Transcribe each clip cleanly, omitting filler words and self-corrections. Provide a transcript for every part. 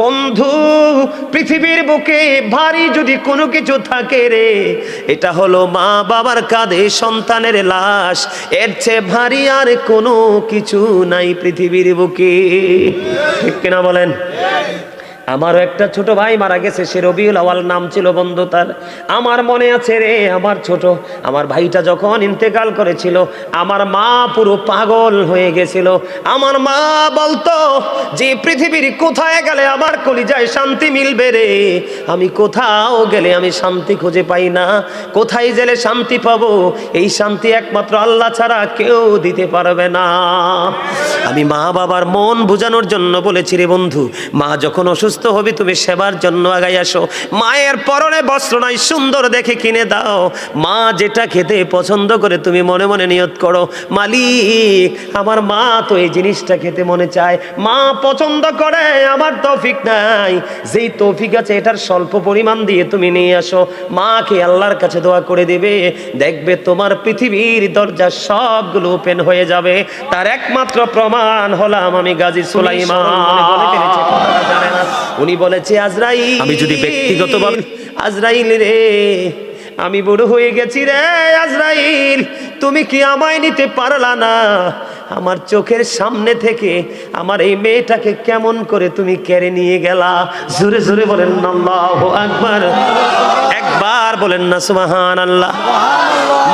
বন্ধু পৃথিবীর বুকে ভারী যদি কোনো কিছু থাকে রে, এটা হলো মা বাবার কাঁধে সন্তানের লাশ। এর চেয়ে ভারী আর কোনো কিছু নাই পৃথিবীর বুকে। ঠিক কিনা বলেন? আমারও একটা ছোট ভাই মারা গেছে, সে রবিউল আওয়াল নাম ছিল বন্ধু তার। আমার মনে আছে রে, আমার ভাইটা যখন ইন্তেকাল করেছিল, আমার মা পুরো পাগল হয়ে গেছিল। আমার মা বলতো যে পৃথিবীর কোথায় গেলে আমার কলিজায় শান্তি মিলবে রে, আমি কোথাও গেলে আমি শান্তি খুঁজে পাই না। কোথায় গেলে শান্তি পাবো? এই শান্তি একমাত্র আল্লাহ ছাড়া কেউ দিতে পারবে না। আমি মা বাবার মন বোঝানোর জন্য বলেছি রে বন্ধু, মা যখন অসুস্থ হবে তুমি সেবার জন্য আগাই আসো। মায়ের পরনে বস্ত্র নাই, সুন্দর দেখে কিনে দাও। মা যেটা খেতে পছন্দ করে তুমি মনে মনে নিয়ত করো, মালিক আমার মা তো এই জিনিসটা খেতে মনে চায়, মা পছন্দ করে, আমার তৌফিক নাই, যেই তৌফিক আছে এটার স্বল্প পরিমাণ দিয়ে তুমি নিয়ে আসো। মাকে আল্লাহর কাছে দোয়া করে দিবে, দেখবে তোমার পৃথিবীর দরজা সবগুলো ওপেন হয়ে যাবে। তার একমাত্র প্রমাণ হলাম আমি গাজী সুলাইমান। জানে না, উনি বলেছে আজরাইল, আমি যদি ব্যক্তিগতভাবে, আজরাইল রে আমি বুড়ো হয়ে গেছি রে, আজরাইল তুমি কি আমায় নিতে পারলা না? আমার চোখের সামনে থেকে আমার এই মেয়েটাকে কেমন করে তুমি কেড়ে নিয়ে গেলা? জোরে জোরে বলেন না আল্লাহু আকবার, একবার বলেন না সুবহানাল্লাহ।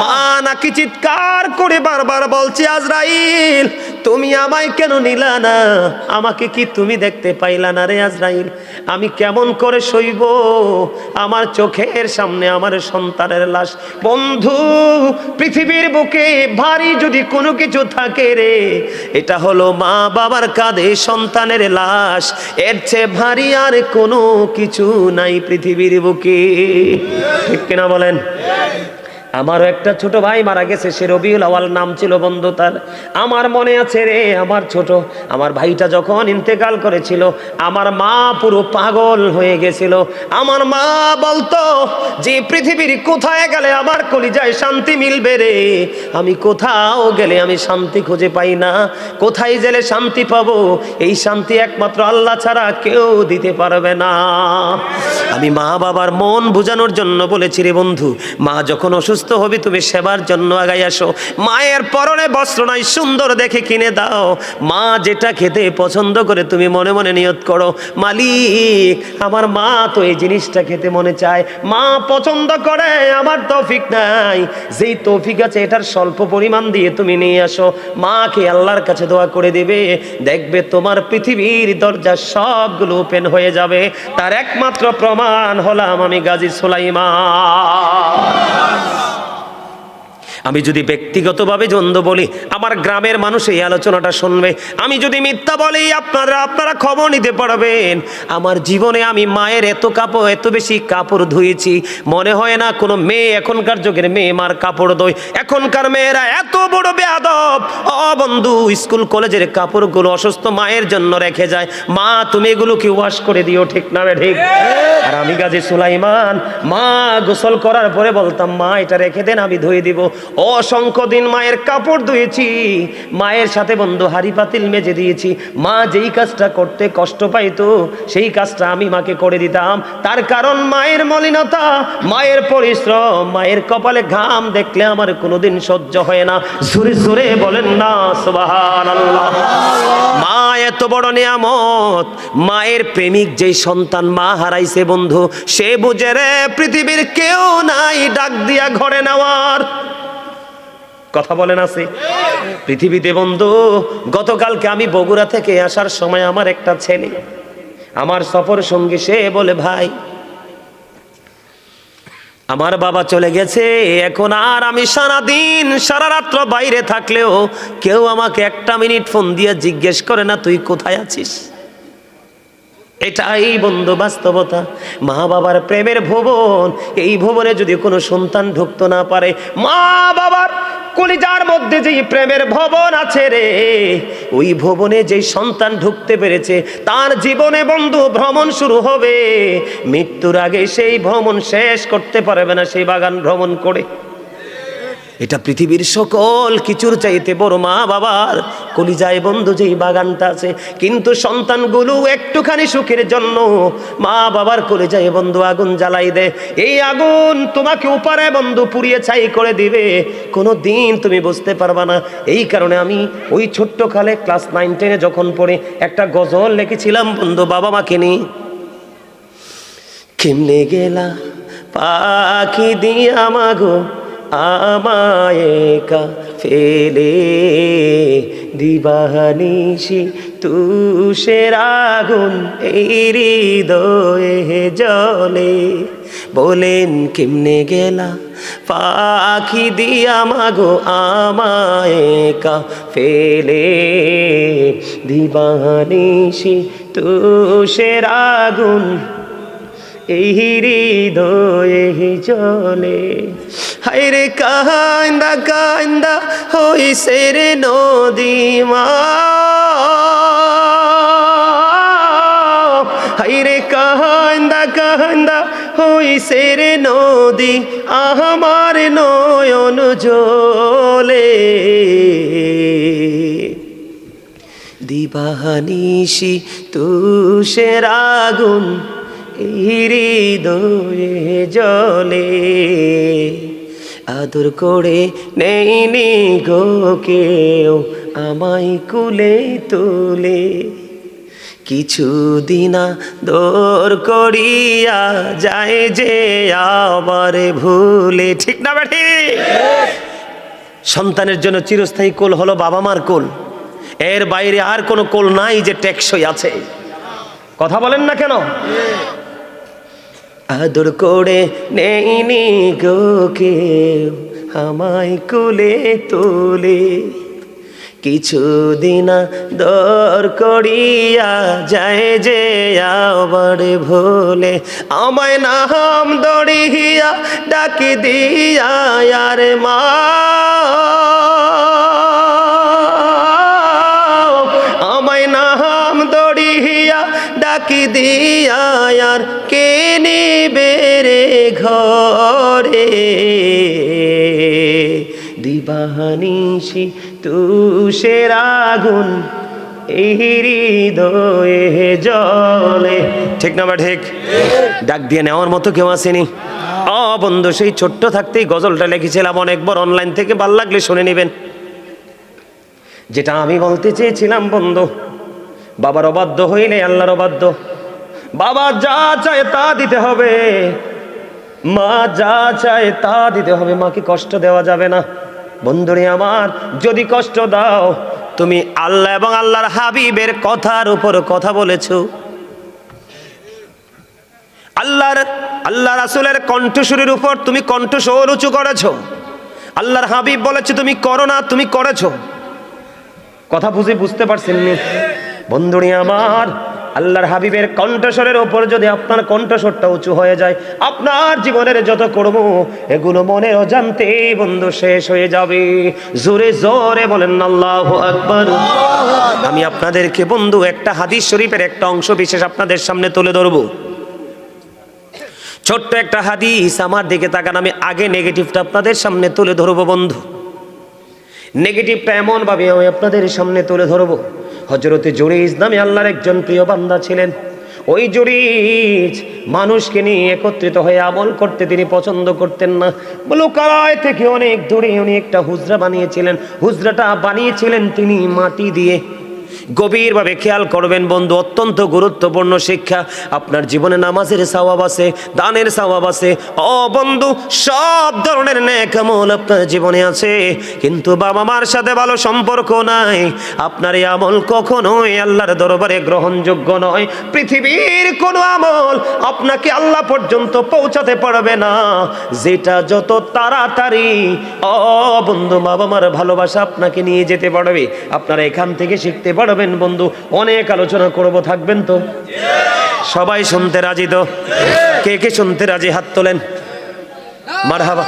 মা নাকি চিৎকার করে বারবার বলছে, আজরাইল তুমি আমায় কেন নিলা না? আমাকে কি তুমি দেখতে পাইলা না রে আজরাইল? আমি কেমন করে সইব? আমার চোখের সামনে আমার সন্তানের লাশ। বন্ধু পৃথিবীর বুকে ভারী যদি কোনো কিছু থাকে রে, এটা হলো মা বাবার কাঁধে সন্তানের লাশ। এর চেয়ে ভারী আর কোনো কিছু নাই পৃথিবীর বুকে। ঠিক কিনা বলেন? আমারও একটা ছোট ভাই মারা গেছে, সে রবিউল আওয়াল নাম ছিল বন্ধু তার। আমার মনে আছে রে, আমার ভাইটা যখন ইন্তেকাল করেছিল, আমার মা পুরো পাগল হয়ে গেছিল। আমার মা বলতো যে পৃথিবীর কোথায় গেলে আমার কলিজায় শান্তি মিলবে রে, আমি কোথাও গেলে আমি শান্তি খুঁজে পাই না। কোথায় গেলে শান্তি পাবো? এই শান্তি একমাত্র আল্লাহ ছাড়া কেউ দিতে পারবে না। আমি মা বাবার মন বোঝানোর জন্য বলেছি রে বন্ধু, মা যখন অসুস্থ হবে তুমি সেবার জন্য আগাই আসো। মায়ের পরনে বস্ত্র নাই, সুন্দর দেখে কিনে দাও। মা যেটা খেতে পছন্দ করে তুমি মনে মনে নিয়ত করো, মালিক আমার মা তো এই জিনিসটা খেতে মনে চায়, মা পছন্দ করে, আমার তৌফিক নাই, যেই তৌফিক আছে এটার স্বল্প পরিমাণ দিয়ে তুমি নিয়ে আসো। মাকে আল্লাহর কাছে দোয়া করে দিবে, দেখবে তোমার পৃথিবীর দরজা সবগুলো ওপেন হয়ে যাবে। তার একমাত্র প্রমাণ হলাম আমি গাজী সুলাইমান। আমি যদি ব্যক্তিগতভাবে দ্বন্দ্ব বলি, আমার গ্রামের মানুষ এই আলোচনাটা শুনবে। আমি যদি মিথ্যা বলি, আপনারা খবর নিতে পারবেন। আমার জীবনে আমি মায়ের এত বেশি কাপড় ধুয়েছি, মনে হয় না কোনো মেয়ে, এখনকার যুগের মেয়ে মার কাপড় ধোয়। এখনকার মেয়েরা এত বড় বেয়াদব। বন্ধু স্কুল কলেজের কাপড়গুলো অসুস্থ মায়ের জন্য রেখে যায়। মা তুমি এগুলো কি ওয়াশ করে দিও, ঠিক না ঠিক? আর আমি গাজী সুলাইমান মা গোসল করার পরে বলতাম, মা এটা রেখে দেন আমি ধুয়ে দিব। অসংখ্য দিন মায়ের কাপড় ধুয়েছি, মায়ের সাথে বন্ধু হাড়ি পাতিল মেজে দিয়েছি। মা যেই কাজটা করতে কষ্ট পাইতো সেই কাজটা আমি মাকে করে দিতাম। তার কারণ মায়ের মলিনতা, মায়ের পরিশ্রম, মায়ের কপালে ঘাম দেখলে আমার কোনোদিন সহ্য হয় না। জোরে জোরে বলেন না সুবহানাল্লাহ। মা এত বড় নিয়ামত, মায়ের প্রেমিক যেই সন্তান মা হারাইছে বন্ধু, সে বুঝে রে পৃথিবীর কেউ নাই ডাক দিয়া ঘরে নেওয়ার। কথা বলেন আছে পৃথিবীতে বন্ধু। গতকালকে আমি বগুড়া থেকে আসার সময় আমার একটা ছেলে, আমার সফর সঙ্গী, সে বলে, ভাই আমার বাবা চলে গেছে, এখন আর আমি সারাদিন সারা রাত্র বাইরে থাকলেও কেউ আমাকে একটা মিনিট ফোন দিয়ে জিজ্ঞেস করে না তুই কোথায় আছিস। এটাই বন্ধু বাস্তবতা। মা বাবার প্রেমের ভুবন, এই ভুবনে যদি কোনো সন্তান ঢুকতে না পারে, মা বাবার কলিজার মধ্যে যেই প্রেমের ভবন আছে রে, ওই ভবনে যেই সন্তান ঢুকতে পেরেছে তার জীবনে বন্ধু ভ্রমণ শুরু হবে। মৃত্যুর আগে সেই ভ্রমণ শেষ করতে পারবে না সেই বাগান ভ্রমণ করে। এটা পৃথিবীর সকল কিছুর চাইতে বড় মা বাবার কলিজায় বন্ধু যেই বাগানটা আছে। কিন্তু সন্তানগুলো একটুখানি সুখের জন্য মা বাবার কলিজায় বন্ধু আগুন জ্বালাই দেয়। এই আগুন তোমাকে উপারে বন্ধু পুড়িয়ে ছাই করে দিবে, কোনো দিন তুমি বুঝতে পারবা না। এই কারণে আমি ওই ছোট্ট কালে ক্লাস 9-10 যখন পড়ে একটা গজল লিখেছিলাম বন্ধু বাবা মাকে নিয়ে। কেমনে গেলা পাখি দিয়া মাগো আমায় একা ফেলে, দিবানিশি তুষের আগুন এই হৃদয়ে জ্বলে। বলেন কেমনে গেলা পাখি দিয়া মাগো আমায় একা ফেলে, দিবানিশি তুষের আগুন এই হৃদয়ে জ্বলে। হায়রে কান্দা কান্দা হইছে রে নদী মা, হায়রে কান্দা কান্দা হইছে রে নদী আমার নয়ন জলে। দিবানিশি তুষের আগুন হৃদয়ে জ্বলে। আদর করে নেইনি গো কেউ আমায় কুলে তুলে, কিছুদিন দর করিয়া যায় যে আবার ভুলে। ঠিক না বেঠি? সন্তানের জন্য চিরস্থায়ী কোল হলো বাবা মার কোল, এর বাইরে আর কোনো কোল নাই যে টেকসই আছে। কথা বলেন না কেন? আদর করে নেইনি গো কেউ আমায় কুলে তুলে, কিছুদিন দর করিয়া যায় যে আবার ভুলে। আমায় নাম দড়িয়া ডাকি দিয়া আর মা, আমায় নাম দড়িয়া ডাকি দিয়া আর কে নিবে রে ঘরে। দিবানিশি তুষের আগুন এই হৃদয়ে জ্বলে। ঠিক না বা ঠিক? ডাক দিয়ে নেওয়ার মতো কেউ আসেনি। বন্ধু সেই ছোট্ট থাকতেই গজলটা লিখেছিলাম, অনেকবার অনলাইন থেকে ভাল লাগলে শুনে নেবেন। যেটা আমি বলতে চেয়েছিলাম বন্ধু, বাবার অবাধ্য হইলে আল্লাহর অবাধ্য। বাবা যা চায় তা দিতে হবে, মা যা চায় তা দিতে হবে, মাকে কষ্ট দেওয়া যাবে না। বন্ধুরে আমার, যদি কষ্ট দাও তুমি আল্লাহ এবং আল্লাহর হাবিবের কথার উপর কথা বলেছো, আল্লাহ রাসূলের কণ্ঠস্বরের উপর তুমি কণ্ঠস্বর উঁচু করেছো, আল্লাহর হাবিব বলেছে তুমি করো না, তুমি করেছো। কথা বুঝতে পারছেন নি বন্ধুরে আমার? আল্লাহর হাবিবের কণ্ঠস্বরের ওপর যদি আপনার কণ্ঠস্বরটা উঁচু হয়ে যায়, আপনার জীবনের যত কর্ম এগুলো মনের অজান্তে বন্ধু শেষ হয়ে যাবে। জোরে জোরে বলেন আল্লাহু আকবার। আমি আপনাদেরকে বন্ধু একটা হাদিস শরীফের একটা অংশ বিশেষ আপনাদের সামনে তুলে ধরবো। ছোট্ট একটা হাদিস, আমার দিকে তাকান। আমি আগে নেগেটিভটা আপনাদের সামনে তুলে ধরবো বন্ধু। নেগেটিভটা এমন ভাবে আমি আপনাদের সামনে তুলে ধরবো। হযরতে জুরাইজ নামে আল্লাহর একজন প্রিয় বান্দা ছিলেন। ওই জুরাইজ মানুষকে নিয়ে একত্রিত হয়ে আমল করতে তিনি পছন্দ করতেন না। লোকালয় থেকে অনেক দূরে উনি একটা হুজরা বানিয়েছিলেন। হুজরাটা বানিয়েছিলেন তিনি মাটি দিয়ে। গভীরভাবে খেয়াল করবেন বন্ধু, অত্যন্ত গুরুত্বপূর্ণ শিক্ষা। আপনার জীবনে নামাজের সওয়াব আছে, দানের সওয়াব আছে। বন্ধু, সব ধরনের নেক আমল আপনার জীবনে আছে, কিন্তু বাবা মার সাথে ভালো সম্পর্ক নাই। আপনার এই আমল কখনোই আল্লাহর দরবারে গ্রহণযোগ্য নয়। পৃথিবীর কোনো আমল আপনাকে আল্লাহ পর্যন্ত পৌঁছাতে পারবে না, যেটা যত তাড়াতাড়ি বন্ধু বাবা মার ভালোবাসা আপনাকে নিয়ে যেতে পারবে। আপনারা এখান থেকে শিখতে পারবেন বন্ধু। অনেক আলোচনা করব, থাকবেন তো? সবাই শুনতে রাজি তো? কে কে শুনতে রাজি হাত তোলেন। মারহাবা।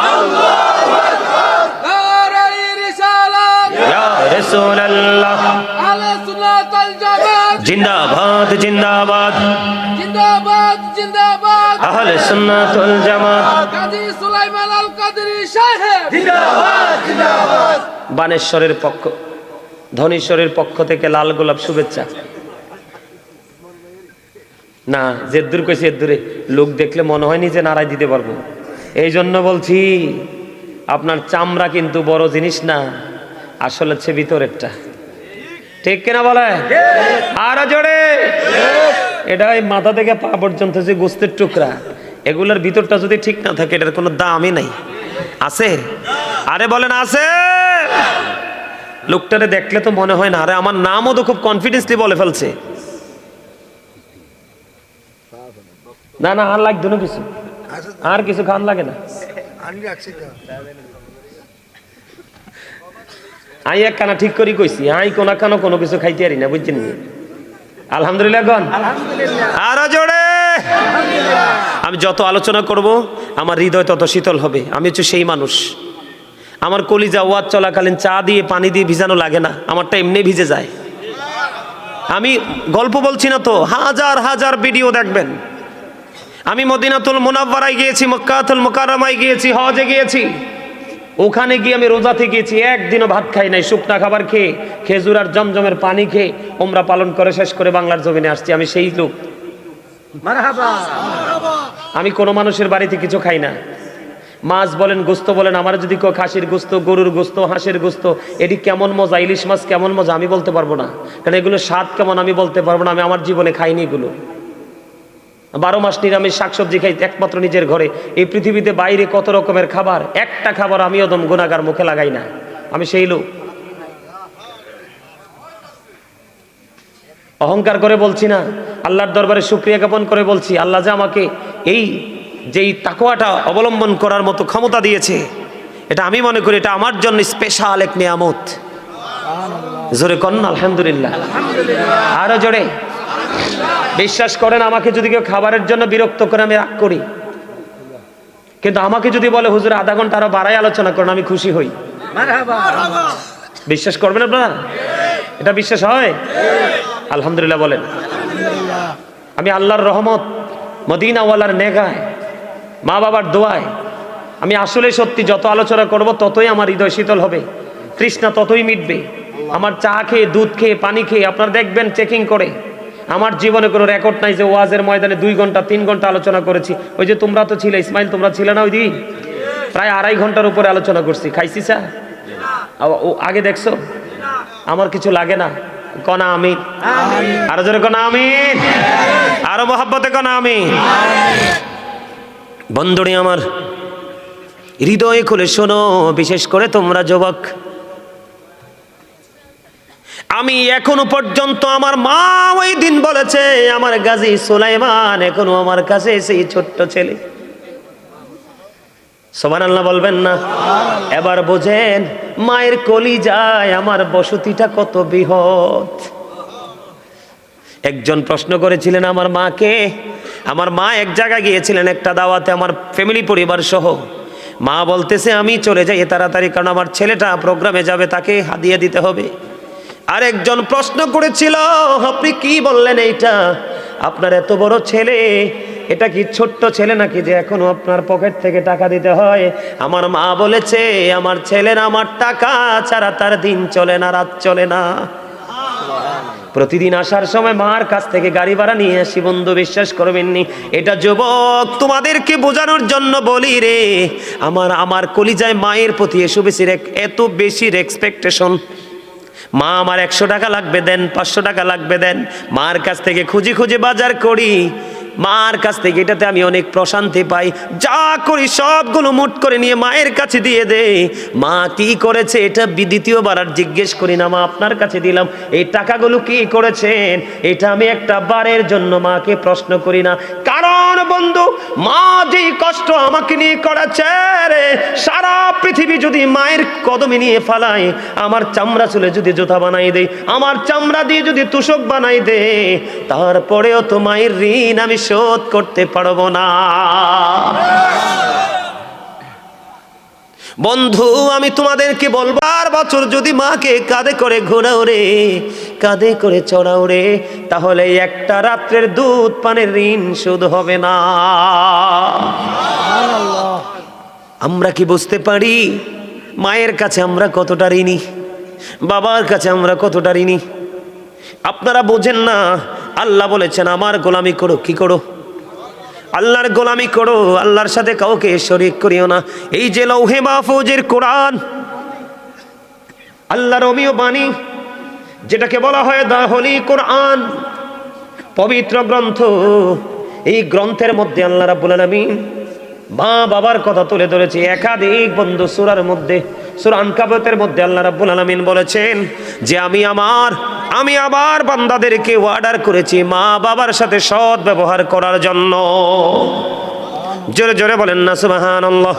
আল্লাহু আকবার। নারে রিসালাত ইয়া রাসূলুল্লাহ। আহলে সুন্নাত ওয়াল জামাত জিন্দাবাদ জিন্দাবাদ জিন্দাবাদ জিন্দাবাদ আহলে সুন্নাত ওয়াল জামাত গাজী সুলাইমান আল কাদরি সাহেব বানেশ্বরের পক্ষ ধনেশ্বরের পক্ষ থেকে লাল গোলাপ শুভেচ্ছা। না জেদ্দুর কইছি এদ্দুরে লোক দেখলে মনে হয়নি যে নারাই দিতে পারবো, এই জন্য বলছি আপনার চামড়া কিন্তু বড় জিনিস না, আসলে হচ্ছে ভিতরেরটা। ঠিক কিনা বলে? আরো জোরে। এটা এই মাথা থেকে পা পর্যন্ত যে গোস্তের টুকরা, এগুলোর ভিতরটা যদি ঠিক না থাকে এটার কোনো দামই নাই। আছে? আরে বলেন আছে? লোকটারে দেখলে তো মনে হয় না, আরে আমার নামও তো খুব কনফিডেন্সলি বলে ফেলছে। না না আর লাগতো না কিছু, আর কিছু খান লাগে না। আই এক কানা ঠিক করি কইছি, আই কোনা কানো কোনো কিছু খাইতে পারি না, বুঝছেন? আলহামদুলিল্লাহ গন, আরো জোরে। আমি যত আলোচনা করব আমার হৃদয় তত শীতল হবে। আমি হচ্ছে সেই মানুষ, আমার কলিজা ওয়াজ চলাকালীন চা দিয়ে পানি দিয়ে ভিজানো লাগে না, আমারটা এমনি ভিজে যায়। আমি গল্প বলছি না তো, হাজার হাজার ভিডিও দেখবেন। আমি মদিনাতুল মুনাওয়ারায় গিয়েছি, মক্কাতুল মুকাররমায় গিয়েছি, হজে গিয়েছি। ওখানে গিয়ে আমি রোজাতে গিয়েছি, একদিনও ভাত খাই নাই, শুকনা খাবার খেয়ে খেজুর আর জমজমের পানি খেয়ে উমরা পালন করে শেষ করে বাংলার জমিনে আসছি। আমি সেই লোক। আমি কোনো মানুষের বাড়িতে কিছু খাই না। মাছ বলেন, গোস্ত বলেন, আমার যদি কেউ খাসির গোস্ত, গরুর গোস্ত, হাঁসের গোস্ত, এটি কেমন মজা, ইলিশ মাছ কেমন মজা আমি বলতে পারবো না, কারণ এগুলো স্বাদ কেমন আমি বলতে পারবো না। আমি আমার জীবনে খাইনি এগুলো। 12 মাস নিরামিষ শাকসবজি খাই একমাত্র নিজের ঘরে। এই পৃথিবীতে বাইরে কত রকমের খাবার, একটা খাবার আমিও দম গুনাহগার মুখে লাগাই না। আমি সেই লোক। অহংকার করে বলছি না, আল্লাহর দরবারে শুকরিয়া জ্ঞাপন করে বলছি, আল্লাহ যে আমাকে এই যেই তাকওয়াটা অবলম্বন করার মতো ক্ষমতা দিয়েছে, এটা আমি মনে করি এটা আমার জন্য স্পেশাল এক নিয়ামত। জোরে কন্যা আলহামদুলিল্লাহ, আরো জোরে। বিশ্বাস করেন, আমাকে যদি কেউ খাবারের জন্য বিরক্ত করে আমি রাগ করি, কিন্তু আমাকে যদি বলে হুজুর আধা ঘন্টা আরো বাড়াই আলোচনা করেন, আমি খুশি হই। বিশ্বাস করবেন আপনারা? এটা বিশ্বাস হয়? আলহামদুলিল্লাহ বলেন। আমি আল্লাহর রহমত, মদিনাওয়ালার নেগায়, মা বাবার দোয়ায় আমি আসলে সত্যি যত আলোচনা করব ততই আমার হৃদয় শীতল হবে, তৃষ্ণা ততই মিটবে। আমার চা খেয়ে, দুধ খেয়ে, পানি খেয়ে আপনারা দেখবেন চেকিং করে, আমার জীবনে কোনো রেকর্ড নাই যে ওয়াজের ময়দানে 2 ঘন্টা 3 ঘন্টা আলোচনা করেছি। ওই যে তোমরা তো ছিলে, ইসমাইল তোমরা ছিলে না ওই দিন? প্রায় 2.5 ঘন্টার উপরে আলোচনা করছি। খাইছি চা? আগে দেখছো? আমার কিছু লাগে না। কনা আমিন, আরো জোরে কনা আমিন, আরো মহব্বতে কনা আমিন। বন্ধুরে আমার, হৃদয়ে খুলে শোনো, বিশেষ করে তোমরা যুবক। আমি এখনো পর্যন্ত, আমার মা ওই দিন বলেছে, আমার গাজী সুলাইমান এখনো আমার কাছে সেই ছোট্ট ছেলে। সুবহানাল্লাহ বলবেন না? এবার বোঝেন মায়ের কলিজায় আমার বসতিটা কত বৃহৎ। একজন প্রশ্ন করেছিলেন আমার মাকে, আমার মা এক জায়গায় গিয়েছিলেন একটা দাওয়াতে আমার ফ্যামিলি পরিবার সহ। মা বলতেছে আমি চলে যাই তাড়াতাড়ি, কারণ আমার ছেলেটা প্রোগ্রামে যাবে, তাকে হাদিয়া দিতে হবে। আরেকজন প্রশ্ন করেছিল, আপনি কি বললেন এইটা? আপনার এত বড় ছেলে, এটা কি ছোট্ট ছেলে নাকি যে এখনো আপনার পকেট থেকে টাকা দিতে হয়? আমার মা বলেছে, আমার ছেলের আমার টাকা ছাড়া তার দিন চলে না, রাত চলে না। প্রতিদিন আসার সময় মার কাছ থেকে গাড়ি ভাড়া নিয়ে আসি। বন্ধু বিশ্বাস করবেননি, এটা যুবক তোমাদেরকে বোঝানোর জন্য বলি রে। আমার কলিজায় মায়ের প্রতি এত বেশি রেসপেক্টেশন। মা আমার 100 টাকা লাগবে দেন, 500 টাকা লাগবে দেন, মার কাছ থেকে খুঁজে খুঁজে বাজার করি। মার কাছ থেকে এটাতে আমি অনেক প্রশান্তি পাই। যা করি সবগুলো মুট করে নিয়ে মায়ের কাছে দিয়ে দে। মা কি করেছে এটা দ্বিতীয়বার আর জিজ্ঞেস করি না, মা আপনার কাছে দিলাম, এই টাকাগুলো কি করেছেন, এটা আমি একটা বারের জন্য মাকে প্রশ্ন করি না। কারণ বন্ধু, মা যেই কষ্ট আমাকে নিয়ে করেছে রে, সারা পৃথিবী যদি মায়ের কদমে নিয়ে ফালাই, আমার চামড়া চুলে যদি জুতা বানাই দেই, আমার চামড়া দিয়ে যদি তুষক বানাই দে, তারপরেও তো মায়ের ঋণ আমি শোধ করতে পারবো না। বন্ধু আমি তোমাদেরকে বলবো, আর বছর যদি মাকে কাঁধে করে ঘোরাও রে, কাঁধে করে চড়াও রে, তাহলে একটা রাত্রের দুধ পানের ঋণ শোধ হবে না। আমরা কি বুঝতে পারি মায়ের কাছে আমরা কতটা ঋণী, বাবার কাছে আমরা কতটা ঋণী? আপনারা বোঝেন না, আল্লাহ বলেছেন আমার গোলামি করো। কি করো? আল্লাহর গোলামি করো, আল্লাহর সাথে কাউকে শরীক করিও না। এই যে লৌহে মাহফুজের কোরআন, আল্লাহর অমীয় বাণী, যেটাকে বলা হয় দা হোলি কোরআন, পবিত্র গ্রন্থ, এই গ্রন্থের মধ্যে আল্লাহ রাব্বুল আলামিন মা বাবার কথা তুলে ধরেছে একাধিক বন্ধু সূরার মধ্যে। সূরা আনকাবুতের মধ্যে আল্লাহ রাব্বুল আলামিন বলেছেন যে আমি আমার বান্দাদেরকে অর্ডার করেছি মা বাবার সাথে সৎ ব্যবহার করার জন্য। জোরে জোরে বলেন না সুবহানাল্লাহ,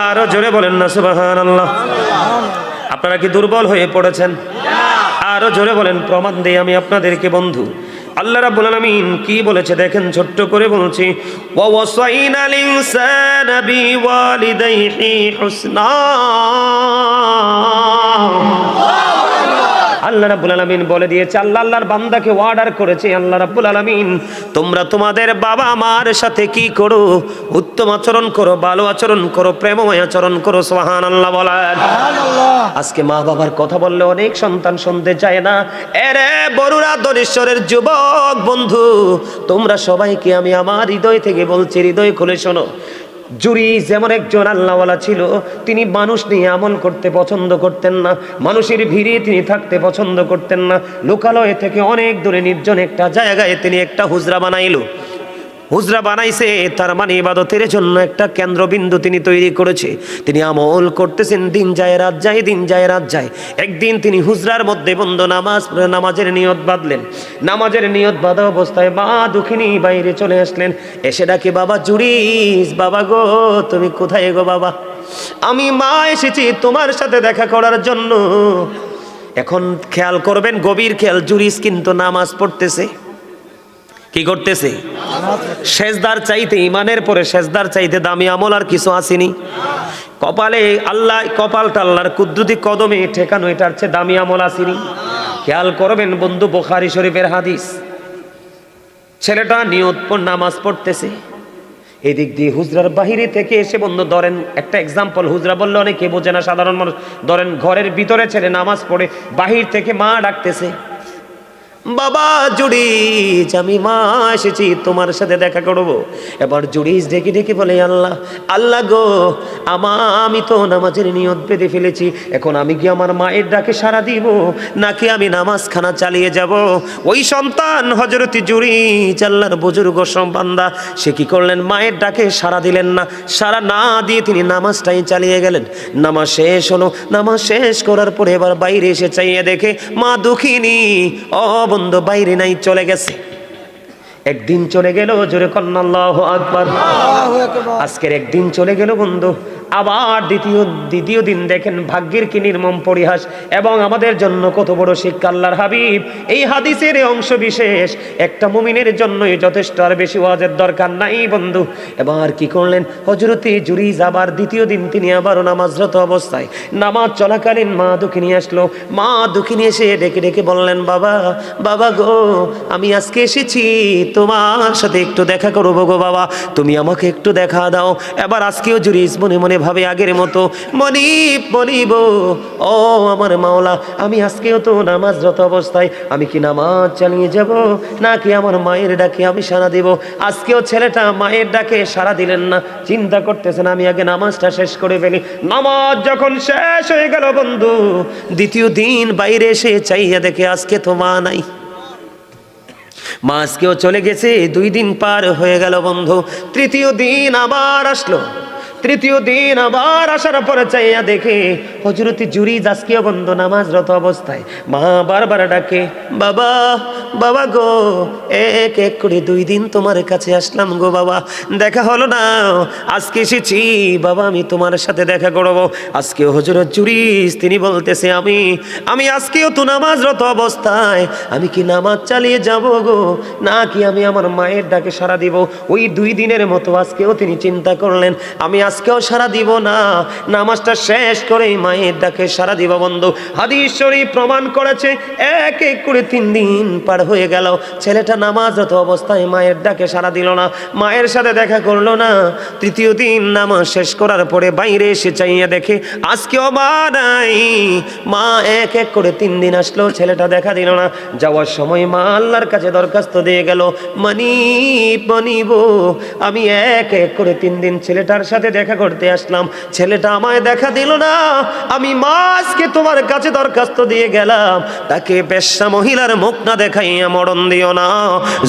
আরো জোরে বলেন না সুবহানাল্লাহ। আপনারা কি দুর্বল হয়ে পড়েছেন? আরো জোরে বলেন, প্রমাণ দেই আমি আপনাদেরকে বন্ধু। আল্লাহ রাব্বুল আলামিন কি বলেছে দেখেন, ছোট্ট করে বলছি, ওয়া ওয়াসাইনাল ইনসানা বিওয়ালিদাইহি হুসনা। আল্লাহ রাব্বুল আলামিন বলে দিয়েছে, আল্লাহর বান্দাকে অর্ডার করেছে আল্লাহ রাব্বুল আলামিন, তোমরা তোমাদের বাবা মার সাথে কি করো? উত্তম আচরণ করো, ভালো আচরণ করো, প্রেমময় আচরণ করো। সুবহানাল্লাহ বলেন। আজকে মা বাবার কথা বললে অনেক সন্তান শুনতে চায় না। এরে বড়ুরা দনেশ্বরের যুবক বন্ধু, তোমরা সবাইকে আমি আমার হৃদয় থেকে বলছি, হৃদয় খুলে শোনো। জুরিজ যেমন একজন আল্লাহওয়ালা ছিল, তিনি মানুষ নিয়ে আমল করতে পছন্দ করতেন না, মানুষের ভিড়ে তিনি থাকতে পছন্দ করতেন না। লোকালয় থেকে অনেক দূরে নির্জন একটা জায়গায় তিনি একটা হুজরা বানাইলো। হুজরা বানাইছে, তার মানে ইবাদতের জন্য একটা কেন্দ্রবিন্দু তিনি তৈরি করেছে। তিনি আমল করতেছেন, দিন যায় রাত যায়, দিন যায় রাত যায়। একদিন তিনি হুজরার মধ্যে বন্ধ নামাজের নিয়ত বাঁধলেন। নামাজের নিয়ত বাঁধা অবস্থায় মা দুঃখিনী বাইরে চলে আসলেন, এসে ডাকে, বাবা জুরিস, বাবা গো তুমি কোথায় গো বাবা? আমি মা এসেছি তোমার সাথে দেখা করার জন্য। এখন খেয়াল করবেন, গভীর খেয়াল, জুরিস কিন্তু নামাজ পড়তেছে। কি করতেছে? সেজদার চাইতে, ইমানের পরে সেজদার চাইতে দামি আমল আর কিছু আসেনি। কপালে আল্লাহ, কপালটা আল্লাহর কুদরতি কদমে ঠেকানো, এটার চেয়ে দামি আমল আসেনি। খেয়াল করবেন বন্ধু, বুখারী শরীফের হাদিস। ছেলেটা নিয়ত নামাজ পড়তেছে, এদিক দিয়ে হুজরার বাহিরে থেকে এসে বন্ধু, ধরেন একটা এক্সাম্পল, হুজরা বললে অনেকে বোঝে না, সাধারণ মানুষ, ধরেন ঘরের ভিতরে ছেলে নামাজ পড়ে, বাহির থেকে মা ডাকতেছে, বাবা জুরিজ, আমি মা এসেছি তোমার সাথে দেখা করবো। এবার জুরিজ ডেকে ডেকে বলে, আল্লাহ আল্লাহ গো, আমি তো নামাজের নিয়ত বেঁধে ফেলেছি, এখন আমি কি আমার মায়ের ডাকে সাড়া দিব, নাকি আমি নামাজখানা চালিয়ে যাব? ওই সন্তান হযরত জুরিজ, আল্লাহর বুজুর্গ বান্দা, সে কি করলেন? মায়ের ডাকে সাড়া দিলেন না। সাড়া না দিয়ে তিনি নামাজটাই চালিয়ে গেলেন। নামাজ শেষ হলো, নামাজ শেষ করার পরে এবার বাইরে এসে চাইয়ে দেখে মা দুঃখিনী, বন্ধু বাইরে নাই, চলে গেছে। একদিন চলে গেল, জোরে কন্না আল্লাহু আকবার। আজকের একদিন চলে গেল বন্ধু, আবার দ্বিতীয় দিন দেখেন ভাগ্যের কি নির্মম পরিহাস, এবং আমাদের জন্য কত বড় শিক্ষা। আল্লাহর হাবিব এই হাদিসের অংশ বিশেষ একটা মুমিনের জন্যই যথেষ্ট, আর বেশি ওয়াজের দরকার নাই বন্ধু। এবার কি করলেন হযরতে জুরিজ? আবার দ্বিতীয় দিন তিনি আবারও নামাজরত অবস্থায়, নামাজ চলাকালীন মা দুঃখিনী আসলো। মা দুঃখিনী এসে ডেকে ডেকে বললেন, বাবা বাবা গো, আমি আজকে এসেছি তোমার সাথে একটু দেখা করবো গো বাবা, তুমি আমাকে একটু দেখা দাও। এবার আজকেও জুরিজ মনে মনে ভাবে আগের মতো, মনিব ও আমার মাওলা, আমি আজকেও তো নামাজরত অবস্থায়, আমি কি নামাজ চালিয়ে যাব, নাকি আমার মায়ের ডাকে আমি সাড়া দেব? আজকেও ছেলেটা মায়ের ডাকে সাড়া দিলেন না, চিন্তা করতেছেন আমি আগে নামাজটা শেষ করে ফেলি। নামাজ যখন শেষ হয়ে গেল বন্ধু, দ্বিতীয় দিন বাইরে এসে চাইয়া দেখে আজকে তো মা নাই। মা আজকেও চলে গেছে। 2 দিন পার হয়ে গেল বন্ধু, তৃতীয় দিন আবার আসলো। তৃতীয় দিন আবার আসার পরে চাইয়া দেখে হযরত জুরিজ আজকেও বন্ধু নামাজরত অবস্থায়। মা বারবার ডাকে, বাবা বাবা গো, এক এক করে 2 দিন তোমার কাছে আসলাম গো বাবা, দেখা হলো না, আজকে এসেছি বাবা, আমি তোমার সাথে দেখা করবো। আজকেও হযরত জুরিজ তিনি বলতেছে, আমি আজকেও তো নামাজরত অবস্থায়, আমি কি নামাজ চালিয়ে যাব গো, নাকি আমি আমার মায়ের ডাকে সাড়া দিব? ওই 2 দিনের মতো আজকেও তিনি চিন্তা করলেন, আমি আজকেও সারা দিব না, নামাজটা শেষ করেই মায়ের ডাকে সারা দিব বন্ধু। হাদিস শরীফ প্রমাণ করেছে, এক এক করে 3 দিন পার হয়ে গেল, ছেলেটা নামাজরত অবস্থায় মায়ের ডাকে সারা দিল না, মায়ের সাথে দেখা করলো না। তৃতীয় দিন নামাজ শেষ করার পরে বাইরে এসে চাইয়া দেখে আজকেও মা নাই। মা এক এক করে 3 দিন আসলো, ছেলেটা দেখা দিল না। যাওয়ার সময় মা আল্লাহর কাছে দরখাস্ত দিয়ে গেল, মানিব, আমি এক এক করে 3 দিন ছেলেটার সাথে দেখা করতে আসলাম, ছেলেটা আমায় দেখা দিল না। আমি মা আজকে তোমার কাছে দরখাস্ত দিয়ে গেলাম, তাকে বেশ্যা মহিলার মুখ না দেখাইয়া মরণ দিও না।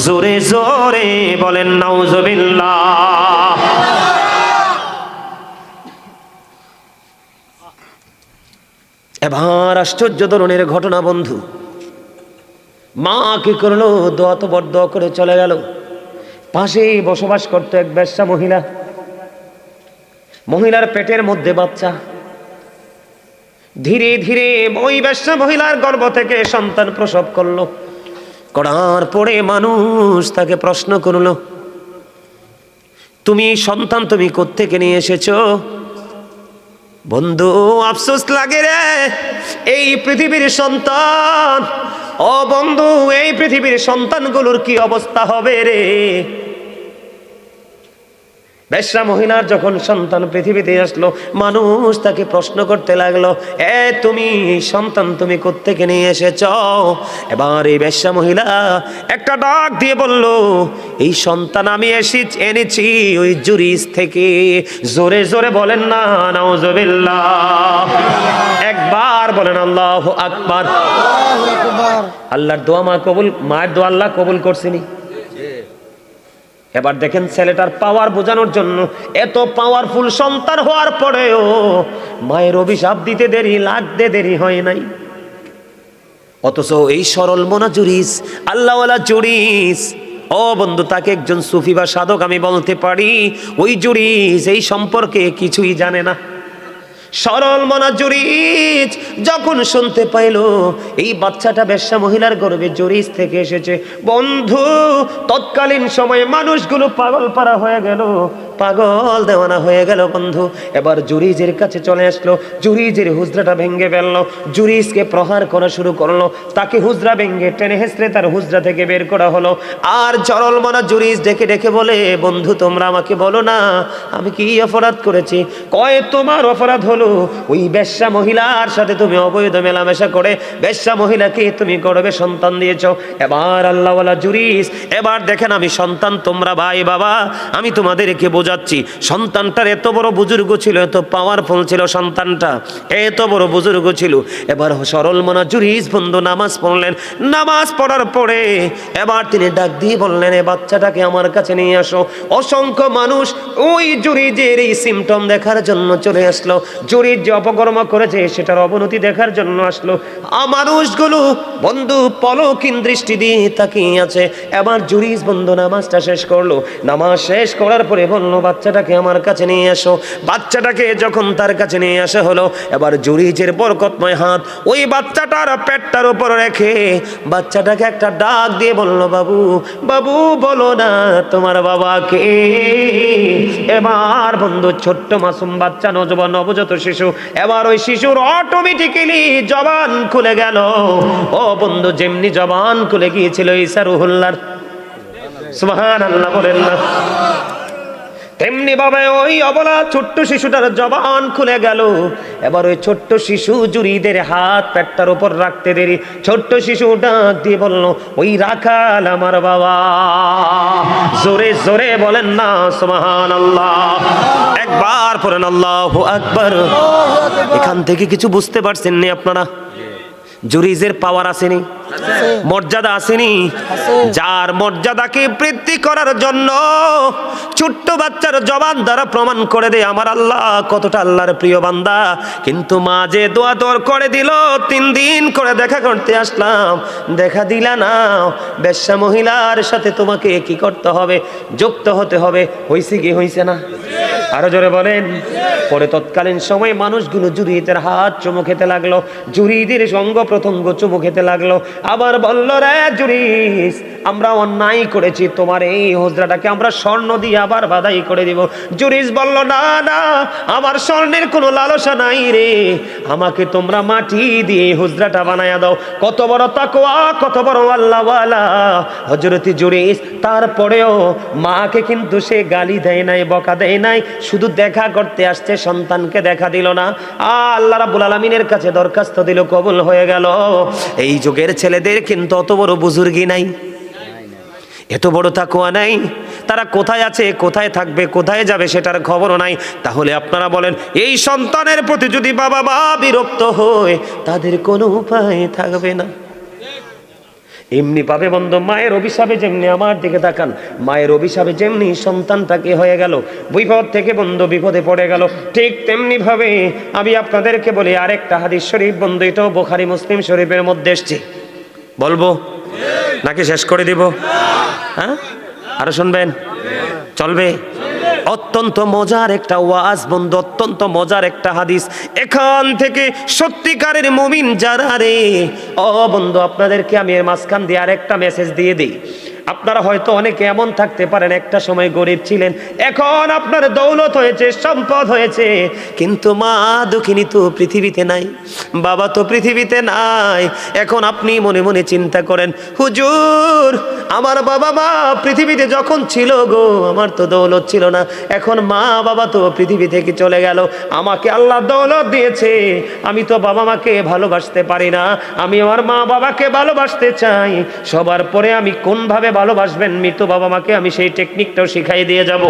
জোরে জোরে বলেন নাউজুবিল্লাহ। এবার আশ্চর্য ধরনের ঘটনা বন্ধু। মা কি করলো, দোয়া তো বড় দোয়া করে চলে গেল। পাশেই বসবাস করতো এক বেশ্যা মহিলা, মহিলার পেটের মধ্যে বাচ্চা। ধীরে ধীরে ওই বেশ্যা মহিলার গর্ভ থেকে সন্তান প্রসব করলো। করার পরে মানুষ তাকে প্রশ্ন করলো, তুমি এই সন্তান তুমি কোত্থেকে নিয়ে এসেছো? বন্ধু আফসোস লাগে রে, এই পৃথিবীর সন্তান, ও বন্ধু এই পৃথিবীর সন্তানগুলোর কি অবস্থা হবে রে। বেশ্যা মহিলার যখন সন্তান পৃথিবীতে আসলো, মানুষ তাকে প্রশ্ন করতে লাগলো, তুমি সন্তান তুমি কোত্থেকে নিয়ে এসেছ? এবার এই বেশ্যা মহিলা একটা ডাক দিয়ে বলল, এই সন্তান আমি এনেছি ওই জুরিস থেকে। জোরে জোরে বলেন না নাউজুবিল্লাহ। একবার বলেন আল্লাহু আকবার। আল্লাহর দোয়া মায়ের দোয়া আল্লাহ কবুল করছেনি। এবার দেখেন ছেলেটার পাওয়ার বোঝানোর জন্য, এত পাওয়ারফুল সন্তান হওয়ার পরেও মায়ের অভিশাপ দিতে লাগতে দেরি হয় নাই। অথচ এই সরল মনা জুরিস, আল্লাহওয়ালা জুরিস, ও বন্ধু তাকে একজন সুফি বা সাধক আমি বলতে পারি, ওই জুরিস এই সম্পর্কে কিছুই জানে না। সরল মনা জুরিস যখন শুনতে পাইল এই বাচ্চাটা বেশ্যা মহিলার গর্ভে জুরিস থেকে এসেছে, বন্ধু তৎকালীন সময়ে মানুষগুলো পাগল পারা হয়ে গেল, পাগল দেওয়ানা হয়ে গেল বন্ধু। এবার জুরিজের কাছে চলে আসলো, জুরিজের হুজরাটা ভেঙে ফেললো, জুরিজকে প্রহার করা শুরু করলো, তাকে হুজরা ভেঙে টেনে হেসড়ে তার হুজরা থেকে বের করা হলো। আর সরল মনা জুরিজ ডেকে ডেকে বলে, বন্ধু তোমরা আমাকে বলো না আমি কি অপরাধ করেছি? কয় তোমার অপরাধ হলো ওই বেশ্যা মহিলার সাথে তুমি অবৈধ মেলামেশা করে বেশ্যা মহিলাকে তুমি গর্ভে সন্তান দিয়েছ। এবার আল্লাহওয়ালা জুরিস, এবার দেখেন আমি সন্তান, তোমরা ভাই বাবা আমি তোমাদেরকে বোঝাচ্ছি, সন্তানটার এত বড় বুজুর্গ ছিল, এত পাওয়ারফুল ছিল সন্তানটা, এত বড় বুজুর্গ ছিল। এবার সরল মনা জুরিস বন্ধু নামাজ পড়লেন, নামাজ পড়ার পরে এবার তিনি ডাক দিয়ে বললেন, এ বাচ্চাটাকে আমার কাছে নিয়ে আসো। অসংখ্য মানুষ ওই জুরিজের এই সিমটম দেখার জন্য চলে আসলো, জুরিজ যে অপকর্ম করেছে সেটার অবনতি দেখার জন্য আসলো। মানুষগুলো বন্ধু পলকিন দৃষ্টি দিয়ে তাকিয়ে আছে। এবার জুরিজ বন্ধু নামাজটা শেষ করলো, নামাজ শেষ করার পরে বললো, বাচ্চাটাকে আমার কাছে নিয়ে আসো। বাচ্চাটাকে যখন তার কাছে নিয়ে আসা হলো, এবার জুরিজের বরকতময় হাত ওই বাচ্চাটার পেটটার উপর রেখে বাচ্চাটাকে একটা ডাক দিয়ে বললো, বাবু বাবু বলো না তোমার বাবাকে। এবার বন্ধু ছোট্ট মাসুম বাচ্চা, নবজাত শিশু, এবার ওই শিশুর অটোমেটিক্যালি জবান খুলে গেল। ও বন্ধু যেমনি জবান খুলে গিয়েছিল ঈসা রুহুল্লাহর, সুবহানাল্লাহ বলেন না, তেমনি ভাবে ওই অবলা ছোট্ট শিশুটার জবান খুলে গেল। এবার ওই ছোট্ট শিশু জুরিদের হাত পেটটার উপর রাখতে দেরি ছোট্ট শিশু ডাক দিয়ে বলল, ওই রাখাল আমার বাবা। জোরে জোরে বলেন না সুবহানাল্লাহ। একবার পড়েন আল্লাহু আকবার। এখান থেকে কিছু বুঝতে পারছেন নি আপনারা? জুরিজের পাওয়ার আসেনি, মর্যাদা আসেনি। যার মর্যাদাকে বৃদ্ধি করার জন্য ছোট্ট বাচ্চার জবান দ্বারা প্রমাণ করে দেয় আমার আল্লাহ কতটা আল্লাহর প্রিয় বান্দা। কিন্তু মা যে দোয়া তোর করে দিল, 3 দিন করে দেখা করতে আসলাম, দেখা দিলা না। বেশ্যা মহিলার সাথে তোমাকে কি করতে হবে? যুক্ত হতে হবে। হইছে কি হইছে না? আরো জোরে বলেন। পরে তৎকালীন সময় মানুষগুলো জুরিদের হাত চুমু খেতে লাগলো, জুরিদের অঙ্গ প্রত্যঙ্গ চুমু খেতে লাগলো। আবার বলল, রে জুরিস, আমরা অন্যায় করেছি, তোমার এই হুজরাটাকে আমরা স্বর্ণ দিয়ে আবার বাধাই করে দিব। জুরিস বলল, না না, আমার স্বর্ণের কোনো লালসা নাই রে, আমাকে তোমরা মাটি দিয়ে হুজরাটা বানায়া দাও। কত বড় তাকওয়া, কত বড় আল্লাহওয়ালা হযরত জুরিস। তারপরেও মাকে কিন্তু সে গালি দেয় নাই, বকা দেয় নাই, শুধু দেখা করতে আসছে, সন্তানকে দেখা দিল না। আল্লাহ রাব্বুল আলামিনের কাছে দরখাস্ত দিল, কবুল হয়ে গেল। এই যুগের ছেলেদের কিন্তু অত বড় বুজুর্গি নাই, এত বড় তাকওয়া নাই। তারা কোথায় আছে, কোথায় থাকবে, কোথায় যাবে সেটার খবরও নাই। তাহলে আপনারা বলেন, এই সন্তানের প্রতি যদি বাবা মা বিরক্ত হয়, তাদের কোনো উপায় থাকবে না। এমনি পাবে বন্ধু, মায়ের অভিশাপে যেমনি, আমার দিকে তাকান, মায়ের অভিশাপে যেমনি সন্তানটাকে হয়ে গেল, বিপদ থেকে বন্ধু বিপদে পড়ে গেল, ঠিক তেমনি ভাবে আমি আপনাদেরকে বলি আরেকটা হাদিস শরীফ বন্ধু, এটাও বুখারী মুসলিম শরীফের মধ্যে এসেছে। বলবো নাকি শেষ করে দিব? হ্যাঁ, আরো শুনবেন? চলবে? অত্যন্ত মজার একটা ওয়াজ বন্ধু, অত্যন্ত মজার একটা হাদিস। এখান থেকে সত্যিকারের মুমিন যারা রে, ও বন্ধু, আপনাদেরকে আমি এর মাঝখান দিয়ে আরেকটা মেসেজ দিয়ে দিই। আপনারা হয়তো অনেকে এমন থাকতে পারেন, একটা সময় গরিব ছিলেন, এখন আপনার দৌলত হয়েছে, সম্পদ হয়েছে, কিন্তু মা দুঃখিনী তো পৃথিবীতে নাই, বাবা তো পৃথিবীতে নাই। এখন আপনি মনে মনে চিন্তা করেন, হুজুর, আমার বাবা মা পৃথিবীতে যখন ছিল গো, আমার তো দৌলত ছিল না, এখন মা বাবা তো পৃথিবী থেকে চলে গেল, আমাকে আল্লাহ দৌলত দিয়েছে, আমি তো বাবা মাকে ভালোবাসতে পারি না, আমি আমার মা বাবাকে ভালোবাসতে চাই। সবার পরে আমি কোনভাবে ভালোবাসবেন মৃত বাবা মাকে, আমি সেই টেকনিকটাও শিখাই দিয়ে যাব।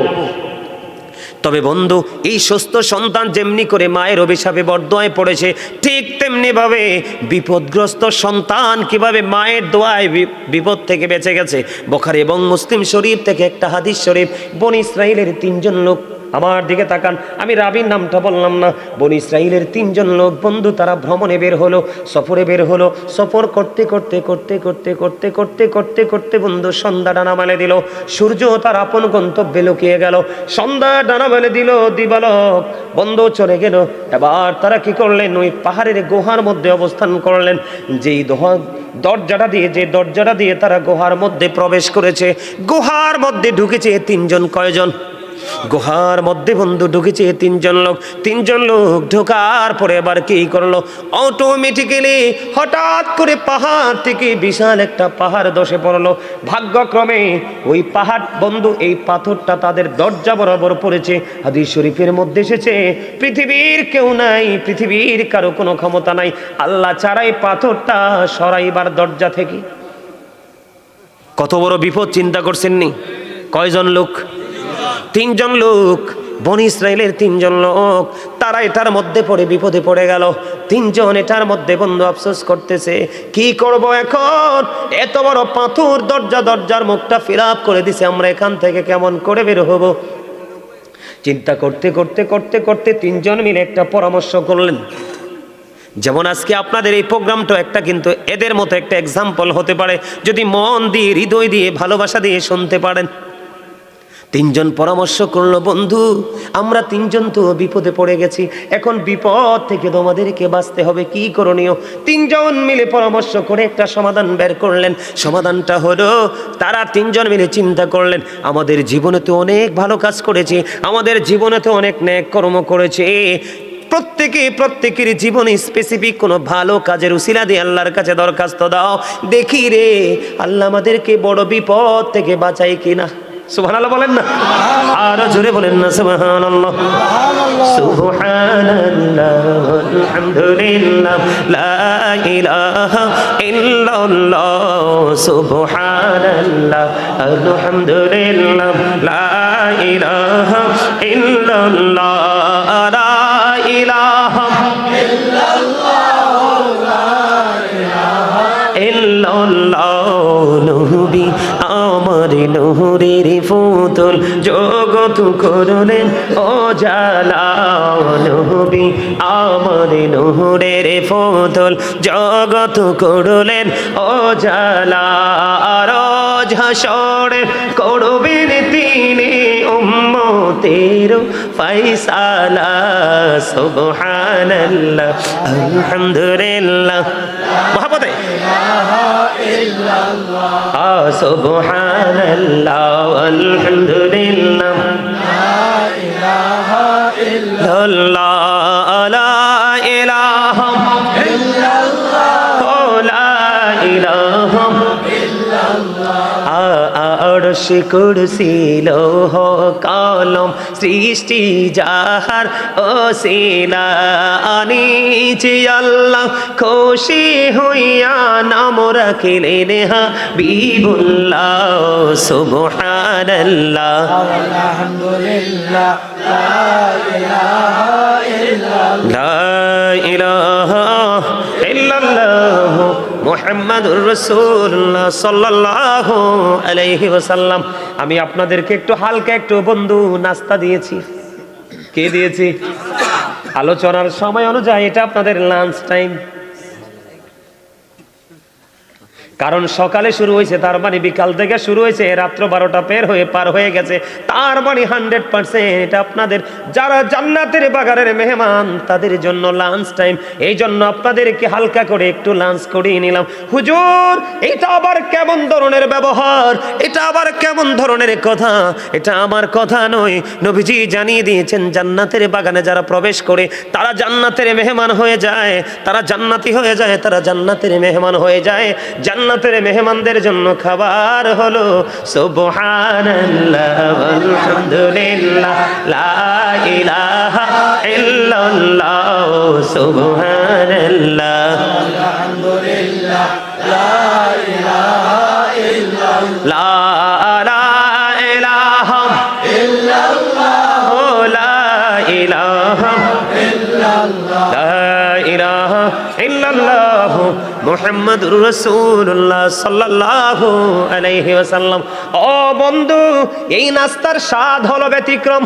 তবে বন্ধু, এই সুস্থ সন্তান যেমনি করে মায়ের অভিশাপে বরদোয়ায় পড়েছে, ঠিক তেমনি ভাবে বিপদগ্রস্ত সন্তান কিভাবে মায়ের দোয়ায় বিপদ থেকে বেঁচে গেছে। বুখারী এবং মুসলিম শরীফ থেকে একটা হাদিস শরীফ, বনি ইসরাইলের 3 জন লোক, আমার দিকে তাকান, আমি রাবির নামটা বললাম না, বনি ইসরাইলের 3 জন লোক বন্ধু, তারা ভ্রমণে বের হলো, সফরে বের হলো। সফর করতে করতে করতে করতে করতে করতে করতে করতে বন্ধু সন্ধ্যা ডানা মেলে দিল, সূর্য তার আপন গন্তব্যে লুকিয়ে গেল, সন্ধ্যা ডানা মেলে দিল, দিবালোক বন্ধু চলে গেল। এবার তারা কি করলেন, ওই পাহাড়ের গুহার মধ্যে অবস্থান করলেন। যেই দরজাটা দিয়ে তারা গুহার মধ্যে প্রবেশ করেছে, গুহার মধ্যে ঢুকেছে 3 জন। কয়জন? গুহার মধ্যে বন্ধু ঢুকেছে 3 জন লোক। 3 জন লোক ঢোকার পরে এবার কি করলো, অটোমেটিক্যালি হঠাৎ করে পাহাড় থেকে বিশাল একটা পাহাড় ধসে পড়লো। ভাগ্যক্রমে ওই পাহাড় বন্ধু, এই পাথরটা তাদের দরজা বরাবর পড়েছে। হাদিস শরীফের মধ্যে এসেছে, পৃথিবীর কেউ নাই, পৃথিবীর কারো কোনো ক্ষমতা নাই, আল্লাহ ছাড়াই পাথরটা সরাইবার দরজা থেকে। কত বড় বিপদ চিন্তা করছেন নি? কয়জন লোক? 3 জন লোক, বনি ইসরাইলের 3 জন লোক, তারা এটার মধ্যে পড়ে বিপদে পড়ে গেল। 3 জন এটার মধ্যে বন্ধু আফসোস করতেছে, কি করব এখন, এত বড় পাথর দরজার মুখটা ফিলাপ করে দিছে, আমরা এখান থেকে কেমন করে বের হব? চিন্তা করতে করতে করতে করতে 3 জন মিলে একটা পরামর্শ করলেন। যেমন আজকে আপনাদের এই প্রোগ্রামটা একটা কিন্তু এদের মতো একটা এক্সাম্পল হতে পারে, যদি মন দিয়ে, হৃদয় দিয়ে, ভালোবাসা দিয়ে শুনতে পারেন। 3 জন পরামর্শ করলো, বন্ধু, আমরা 3 জন তো বিপদে পড়ে গেছি, এখন বিপদ থেকে তোমাদেরকে বাঁচতে হবে, কি করণীয়? 3 জন মিলে পরামর্শ করে একটা সমাধান বের করলেন। সমাধানটা হলো, তারা 3 জন মিলে চিন্তা করলেন, আমাদের জীবনে তো অনেক ভালো কাজ করেছি, আমাদের জীবনে তো অনেক নেক কর্ম করেছে, প্রত্যেকের জীবনে স্পেসিফিক কোনো ভালো কাজের উসিলা দিয়ে আল্লাহর কাছে দরখাস্ত দাও, দেখি রে আল্লাহ আমাদেরকে বড় বিপদ থেকে বাঁচাই কিনা। সুবহানাল্লাহ বলেন না, আরো জোরে বলেন না, সুবহানাল্লাহ। সুবহানাল্লাহ আলহামদুলিল্লাহ লা ইলাহা ইল্লাল্লাহ, সুবহানাল্লাহ আলহামদুলিল্লাহ লা ইলাহা ইল্লাল্লাহ, লা ইলাহা ইল্লাল্লাহ, নবী আমার নূরে পানির ফুতুল জগৎ করলেন ও জালা নবী আমার নূরের ফুতুল জগৎ করলেন ও জালা রোজ হাসরে করবেন তিনি উম্মতের ফয়সালা সুবহানাল্লাহ আলহামদুলিল্লাহ মহব্বতে সুবহানাল্লাহ আলহামদুলিল্লাহ লা ইলাহা ইল্লাল্লাহ লা ইলাহা আরশ কুরসি লৌহ কলম সৃষ্টি যাহার ওসিলা আনিছি আল্লাহ খুশি হইয়া নাম রাখিলেন হাবিবুল্লাহ সুবহানাল্লাহ আলহামদুলিল্লাহ লা ইলাহা ইল্লাল্লাহ মুহাম্মাদুর রাসূলুল্লাহ সাল্লাল্লাহু আলাইহি ওয়াসাল্লাম। আমি আপনাদেরকে একটু হালকা একটু বন্ধু নাস্তা দিয়েছি। কে দিয়েছি? আলোচনার সময় অনুযায়ী এটা আপনাদের লাঞ্চ টাইম। কারণ সকালে শুরু হয়েছে, তার মানে বিকাল থেকে শুরু হয়েছে, রাত্র 12টা পার হয়ে গেছে, তার মানে 100% এটা আপনাদের যারা জান্নাতের বাগানের মেহমান তাদের জন্য লাঞ্চ টাইম। এই জন্য আপনাদেরকে হালকা করে একটু লাঞ্চ করিয়ে নিলাম। হুজুর এটা আবার কেমন ধরনের ব্যবহার, এটা আবার কেমন ধরনের কথা? এটা আমার কথা নয়, নবীজি জানিয়ে দিয়েছেন জান্নাতের বাগানে যারা প্রবেশ করে তারা জান্নাতের মেহমান হয়ে যায়, তারা জান্নাতি হয়ে যায়, তারা জান্নাতের মেহমান হয়ে যায়। জান্নাতের মেহমানদের জন্য খাবার হলো সুবহানাল্লাহ আলহামদুলিল্লাহ লা ইলাহা ইল্লাল্লাহ সুবহানাল্লাহ আলহামদুলিল্লাহ লা ইলাহা ইল্লাল্লাহ লা ইলাহা ইল্লাল্লাহ লা ইলাহা ইল্লাল্লাহ লা ইলাহা ইল্লাল্লাহ মুহাম্মাদুর রাসূলুল্লাহ সাল্লাল্লাহু আলাইহি ওয়াসাল্লাম। ও বন্ধু, এই নাস্তার স্বাদ হলো ব্যতিক্রম।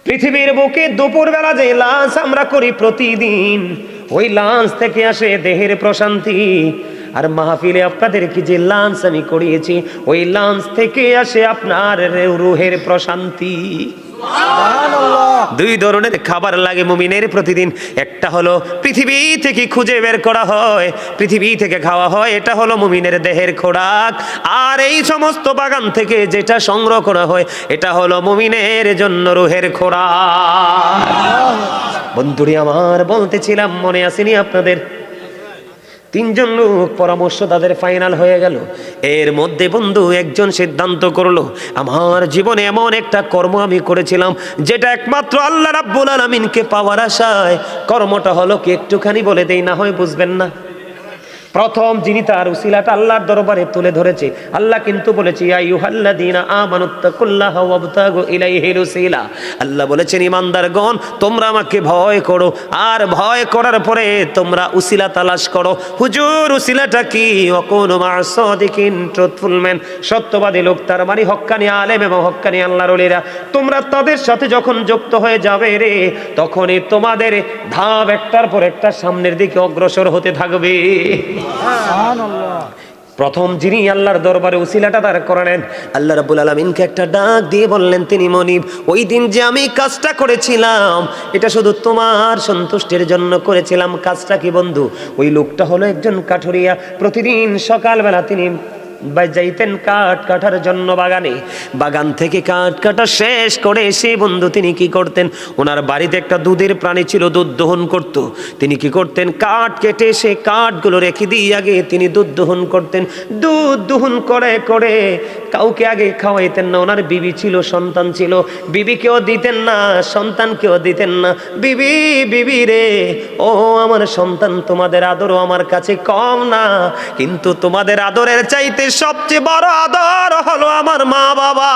পৃথিবীর বুকে দুপুরবেলা যে লাঞ্চ আমরা করি প্রতিদিন, ওই লাঞ্চ থেকে আসে দেহের প্রশান্তি। আর মাহফিলে আপনাদেরকে যে লাঞ্চ আমি করিয়েছি, ওই লাঞ্চ থেকে আসে আপনার রুহের প্রশান্তি। দুই ধরনের খাবার লাগে মুমিনের প্রতিদিন। একটা হলো পৃথিবী থেকে খুঁজে বের করা হয়, পৃথিবী থেকে খাওয়া হয়, এটা হলো মুমিনের দেহের খোরাক। আর এই সমস্ত বাগান থেকে যেটা সংগ্রহ করা হয়, এটা হলো মুমিনের জন্য রুহের খোরাক। বন্ধুরি আমার বলতেছিলাম, মনে আসেনি আপনাদের? 3 জন লোক পরামর্শ তাদের ফাইনাল হয়ে গেল। এর মধ্যে বন্ধু একজন সিদ্ধান্ত করলো, আমার জীবনে এমন একটা কর্ম আমি করেছিলাম যেটা একমাত্র আল্লাহ রাব্বুল আলামিনকে পাওয়ার আশায়। কর্মটা হলো কি একটুখানি বলে দেই, না হয় বুঝবেন না। প্রথম যিনি তার উসিলাটা আল্লাহর দরবারে তুলে ধরেছে, আল্লাহ কিন্তু বলেছে ইয়া আইয়ুহাল্লাযীনা আমানুত্তাকুল্লাহা ওয়াবতাগু ইলাইহিল উসিলা। আল্লাহ বলেছেন ইমানদারগণ তোমরা আমাকে ভয় করো, আর ভয় করার পরে তোমরা উসিলা তালাশ করো। হুজুর উসিলাটা কি? ওয়াকুনু মা'আস সাদিকিন, ট্রুথফুল ম্যান, সত্যবাদী লোক, তার মানে হক্কানি আলেম এবং হক্কানি আল্লাহর ওলিরা। তোমরা তাদের সাথে যখন যুক্ত হয়ে যাবে রে, তখনই তোমাদের ধাপ একটার পর একটা সামনের দিকে অগ্রসর হতে থাকবে। প্রথম যিনি আল্লাহর দরবারে উসিলাটা তার করেন, আল্লাহ রাব্বুল আলামিনকে একটা ডাক দিয়ে বললেন তিনি মনিব, ওই দিন যে আমি কাজটা করেছিলাম এটা শুধু তোমার সন্তুষ্টির জন্য করেছিলাম। কাজটা কি বন্ধু? ওই লোকটা হলো একজন কাঠুরিয়া। প্রতিদিন সকালবেলা তিনি যাইতেন কাঠ কাটার জন্য বাগানে। বাগান থেকে কাঠ কাটা শেষ করে এসে বন্ধু তিনি কি করতেন, ওনার বাড়িতে একটা দুধের প্রাণী ছিল, দুধ দহন করত। তিনি কি করতেন, কাঠ কেটে সে কাঠগুলো রেখে দিয়ে আগে তিনি দুধ দহন করতেন। দুধ দহন করে করে কাউকে আগে খাওয়াইতেন না। ওনার বিবি ছিল, সন্তান ছিল, বিবিকেও দিতেন না, সন্তানকেও দিতেন না। বিবি বিবি রে, ও আমার সন্তান, তোমাদের আদরও আমার কাছে কম না, কিন্তু তোমাদের আদরের চাইতে সবচেয়ে বড় আদর হলো আমার মা বাবা।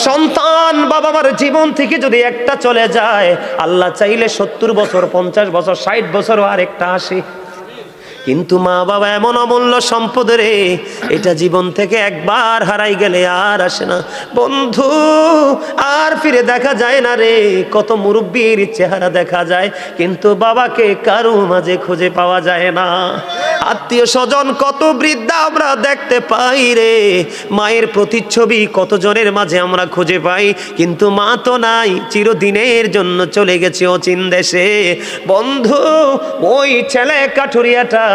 সন্তান বাবা মার জীবন থেকে যদি একটা চলে যায়, আল্লাহ চাইলে 70 বছর, 50 বছর, 60 বছরও আর একটা আসে। কিন্তু মা বাবা এমন অমূল্য সম্পদ রে, এটা জীবন থেকে একবার হারাই গেলে আর আসে না বন্ধু, আর ফিরে দেখা যায় না রে। কত মুরব্বীর চেহারা দেখা যায়, কিন্তু বাবাকে কারো মাঝে খুঁজে পাওয়া যায় না। আত্মীয় স্বজন কত বৃদ্ধা আমরা দেখতে পাই রে, মায়ের প্রতিচ্ছবি কত জনের মাঝে আমরা খুঁজে পাই, কিন্তু মা তো নাই, চিরদিনের জন্য চলে গেছে অচিন দেশে। বন্ধু, ওই ছেলে কাঠুরিয়াটা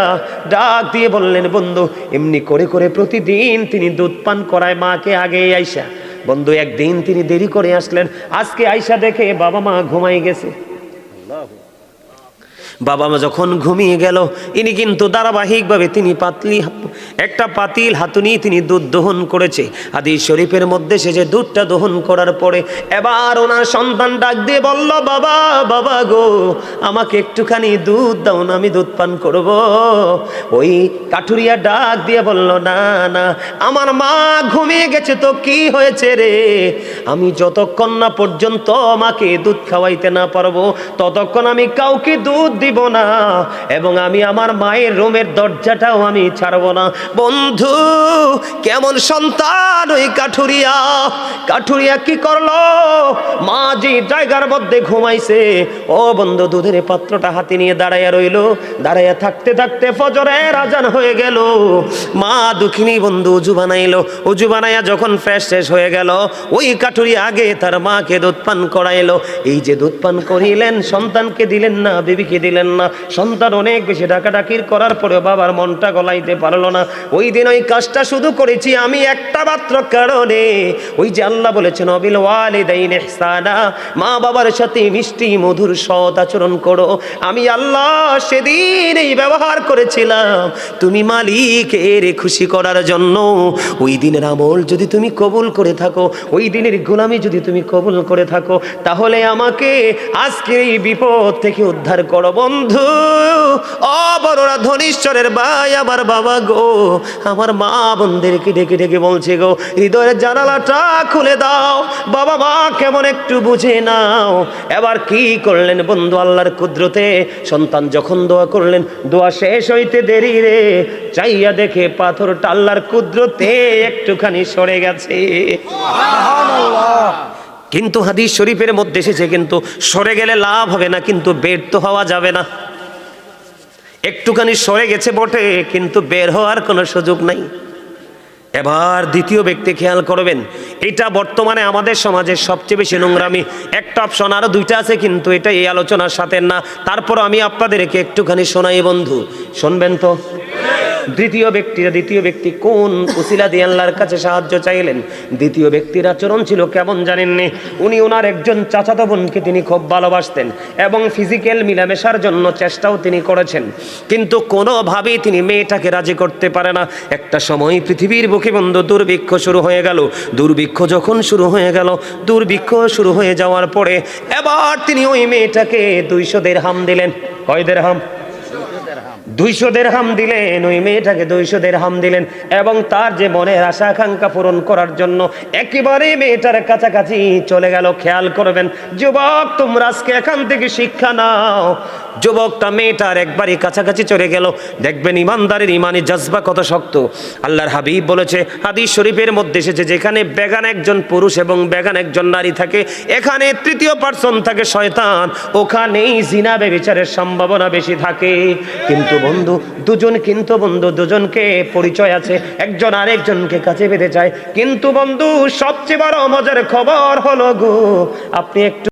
ডাক দিয়ে বললেন, বন্ধু এমনি করে করে প্রতিদিন তিনি দুধ পান করায় মাকে আগে আইসা। বন্ধু একদিন তিনি দেরি করে আসলেন, আজকে আইসা দেখে বাবা মা ঘুমাই গেছে। বাবা মা যখন ঘুমিয়ে গেল, ইনি কিন্তু ধারাবাহিকভাবে তিনি একটা পাতিল হাতুনি তিনি দুধ দহন করেছে। হাদিস শরীফের মধ্যে সে যে দুধটা দহন করার পরে এবার ওনার সন্তান ডাক দিয়ে বলল, বাবা বাবা গো, আমাকে একটুখানি দুধ দাও না, আমি দুধ পান করব। ওই কাঠুরিয়া ডাক দিয়ে বলল, না না, আমার মা ঘুমিয়ে গেছে তো কি হয়েছে রে, আমি যতক্ষণ না পর্যন্ত আমাকে দুধ খাওয়াইতে না পারবো ততক্ষণ আমি কাউকে দুধ দিব না, এবং আমি আমার মায়ের রুমের দরজাটাও আমি ছাড়বো না। বন্ধু, কেমন সন্তান ওই কাঠুরিয়া! কাঠুরিয়া কি করলো, মা যে জায়গার মধ্যে ঘুমাইছে, ও বন্ধু দুধের পাত্রটা হাতে নিয়ে দাঁড়াইয়া রইল। দাঁড়াইয়া থাকতে থাকতে ফজরের আজান হয়ে গেল। মা দুঃখিনী বন্ধু উজু বানাইলো, উজু বানাইয়া যখন ফ্রেশ শেষ হয়ে গেল, ওই কাঠুরিয়া আগে তার মাকে দুধ পান করাইলো। এই যে দুধ পান করিলেন, সন্তানকে দিলেন না, বিবিকে দিলেন না। সন্তান অনেক বেশি ডাকাডাকির করার পরে বাবার মনটা গলাইতে পারলো না। ওই দিন ওই কাজটা শুধু করেছি আমি একটা মাত্র কারণে, ওই যে আল্লাহ বলেছেন অবিল ওয়ালিদাইন ইহসানা, মা বাবার সাথে মিষ্টি মধুর সৎ আচরণ করো। আমি আল্লাহ সেদিন এই ব্যবহার করেছিলাম তুমি মালিকের খুশি করার জন্য। ওই দিনের আমল যদি তুমি কবুল করে থাকো, ওই দিনের গোলামি যদি তুমি কবুল করে থাকো, তাহলে আমাকে আজকে এই বিপদ থেকে উদ্ধার করো। বন্ধু, ও বড়রা ধনীশ্বরের ভাই, আমার বাবা গো, আমার মা বোনদেরকে ডেকে ডেকে বলছে গো, হৃদয়ের জানালাটা খুলে দাও, বাবা মা কেমন একটু বুঝে নাও। এবার কি করলেন বন্ধু, আল্লাহর কুদরতে সন্তান যখন দোয়া করলেন, দোয়া শেষ হইতে দেরি রে, চাইয়া দেখে পাথরটা আল্লাহর কুদরতে একটুখানি সরে গেছে। কিন্তু হাদিস শরীফের মধ্যে এসেছে, কিন্তু সরে গেলে লাভ হবে না, কিন্তু ব্যর্থ হওয়া যাবে না। একটুখানি সরে গেছে বটে, কিন্তু বের হওয়ার কোনো সুযোগ নাই। এবার দ্বিতীয় ব্যক্তি খেয়াল করবেন, এটা বর্তমানে আমাদের সমাজের সবচেয়ে বেশি নোংরামি। একটা অপশন, আরো দুইটা আছে, কিন্তু এটা এই আলোচনার সাথে না। তারপর আমি আপনাদেরকে একটুখানি শোনাই বন্ধু, শুনবেন তো। দ্বিতীয় ব্যক্তি কোন উসিলা দিয়ে আল্লাহর কাছে সাহায্য চাইলেন। দ্বিতীয় ব্যক্তির আচরণ ছিল কেমন জানেননি? উনি ওনার একজন চাচাতো বোনকে তিনি খুব ভালোবাসতেন এবং ফিজিক্যাল মিলামেশার জন্য চেষ্টাও তিনি করেছেন, কিন্তু কোনোভাবেই তিনি মেয়েটাকে রাজি করতে পারে না। একটা সময় পৃথিবীর বুকে বন্ধু দুর্ভিক্ষ শুরু হয়ে গেল। দুর্ভিক্ষ যখন শুরু হয়ে গেল, দুর্ভিক্ষ শুরু হয়ে যাওয়ার পরে এবার তিনি ওই মেয়েটাকে 200 দিরহাম দিলেন। কয় দিরহাম? 200 দিরহাম দিলেন। ওই মেয়েটাকে 200 দিরহাম দিলেন এবং তার যে মনের আশা আকাঙ্ক্ষা পূরণ করার জন্য একেবারে মেয়েটার কাছাকাছি চলে গেল। খেয়াল করবেন যুবক, তোমরা আজকে এখান থেকে শিক্ষা নাও। যুবকটা মেয়েটার একবারই কাছাকাছি চলে গেল। দেখবেন ইমানদারের ইমানি জজবা কত শক্ত। আল্লাহর হাবিব বলেছে, হাদিস শরীফের মধ্যে এসেছে, যেখানে বেগান একজন পুরুষ এবং বেগান একজন নারী থাকে, এখানে তৃতীয় পার্সন থাকে শয়তান, ওখানেই জিনা ব্যভিচারের সম্ভাবনা বেশি থাকে। কিন্তু বন্ধু দুজনকে পরিচয় আছে, একজন আরেকজনকে কাছে পেতে চায়। কিন্তু বন্ধু সবচেয়ে বড় মজার খবর হলো গো, আপনি একটু